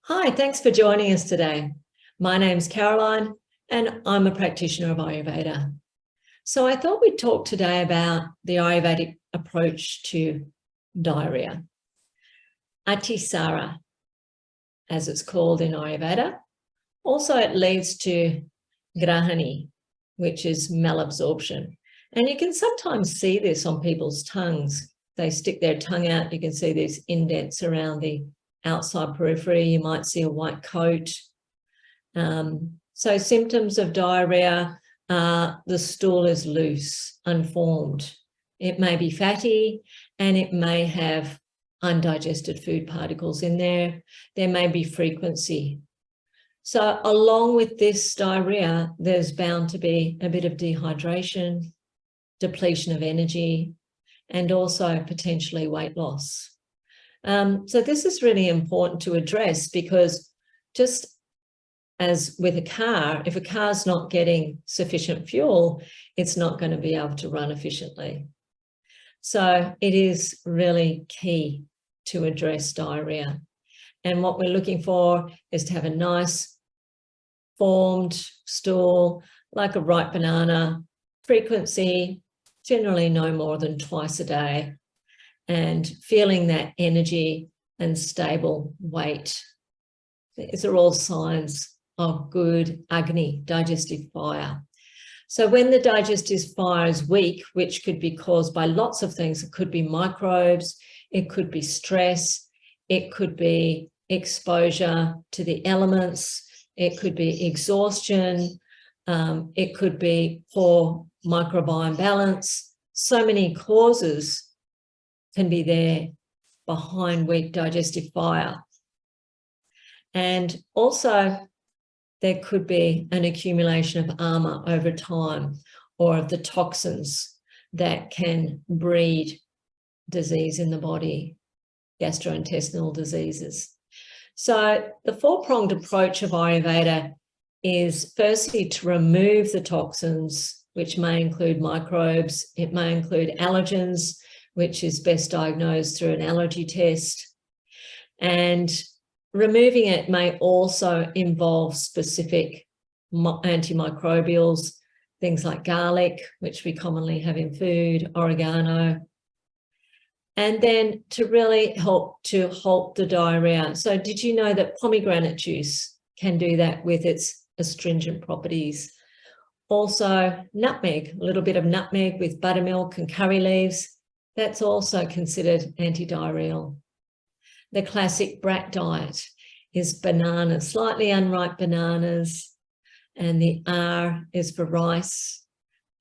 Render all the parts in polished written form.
Hi, thanks for joining us today. My name's Caroline and I'm a practitioner of Ayurveda. So I thought we'd talk today about the Ayurvedic approach to diarrhea. Atisara, as it's called in Ayurveda. Also, it leads to grahani, which is malabsorption. And you can sometimes see this on people's tongues. They stick their tongue out, you can see these indents around the outside periphery. You might see a white coat. So symptoms of diarrhea are the stool is loose, unformed. It may be fatty and it may have undigested food particles in there. There may be frequency. So along with this diarrhea, there's bound to be a bit of dehydration, depletion of energy, and also potentially weight loss. So this is really important to address because just as with a car, if a car's not getting sufficient fuel, it's not going to be able to run efficiently. So it is really key to address diarrhea. And what we're looking for is to have a nice formed stool, like a ripe banana, frequency, generally no more than twice a day, and feeling that energy and stable weight. These are all signs of good Agni, digestive fire. So when the digestive fire is weak, which could be caused by lots of things, it could be microbes, it could be stress, it could be exposure to the elements, it could be exhaustion, it could be poor microbiome balance. So many causes can be there behind weak digestive fire. And also there could be an accumulation of ama over time, or of the toxins that can breed disease in the body, gastrointestinal diseases. So the four-pronged approach of Ayurveda is firstly to remove the toxins, which may include microbes, it may include allergens, which is best diagnosed through an allergy test. And removing it may also involve specific antimicrobials, things like garlic, which we commonly have in food, oregano, and then to really help to halt the diarrhea. So did you know that pomegranate juice can do that with its astringent properties? Also nutmeg, a little bit of nutmeg with buttermilk and curry leaves, that's also considered anti-diarrheal. The classic brat diet is bananas, slightly unripe bananas, and the R is for rice.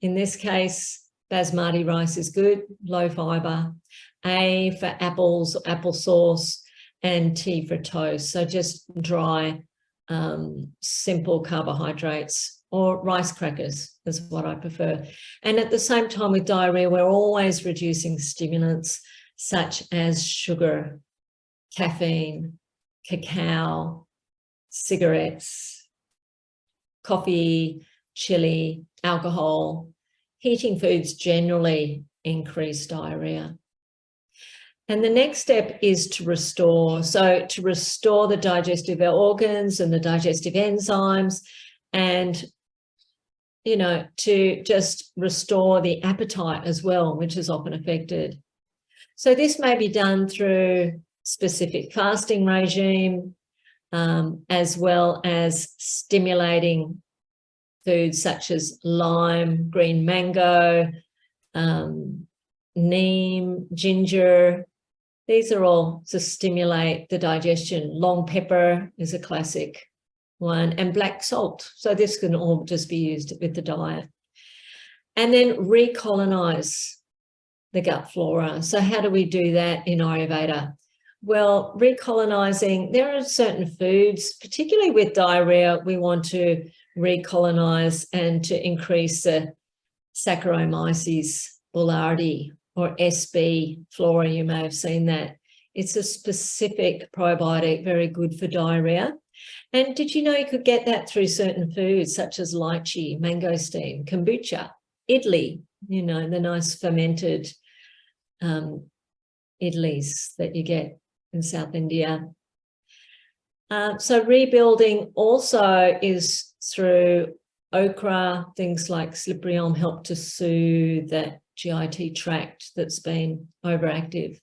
In this case, basmati rice is good, low fiber. A for apples, applesauce, and T for toast. So just dry, simple carbohydrates, or rice crackers is what I prefer. And at the same time with diarrhea, we're always reducing stimulants such as sugar, caffeine, cacao, cigarettes, coffee, chili, alcohol. Heating foods generally increase diarrhea. And the next step is to restore. So to restore the digestive organs and the digestive enzymes, and to just restore the appetite as well, which is often affected. So this may be done through specific fasting regime, as well as stimulating foods such as lime, green mango, neem, ginger. These are all to stimulate the digestion. Long pepper is a classic one, and black salt. So this can all just be used with the diet. And then recolonize the gut flora. So how do we do that in Ayurveda? Well, recolonizing, there are certain foods, particularly with diarrhea, we want to recolonize and to increase the Saccharomyces boulardii, or SB flora. You may have seen that. It's a specific probiotic, very good for diarrhea. And did you know you could get that through certain foods such as lychee, mangosteen, kombucha, idli, the nice fermented idlis that you get in South India. So rebuilding also is through okra, things like slippery elm help to soothe that GIT tract that's been overactive.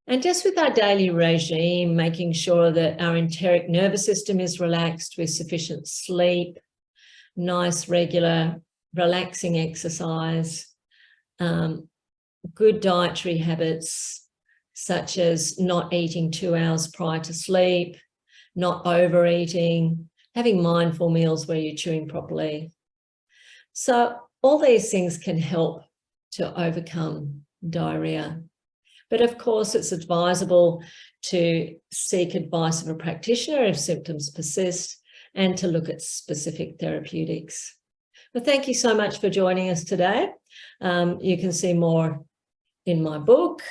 And just with our daily regime, making sure that our enteric nervous system is relaxed with sufficient sleep, nice, regular, relaxing exercise, good dietary habits, such as not eating 2 hours prior to sleep, not overeating, having mindful meals where you're chewing properly. So all these things can help to overcome diarrhea. But of course, it's advisable to seek advice of a practitioner if symptoms persist and to look at specific therapeutics. Well, thank you so much for joining us today. You can see more in my book,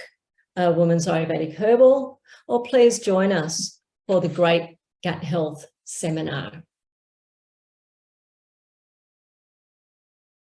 Women's Ayurvedic Herbal, or please join us for the Great Gut Health Seminar.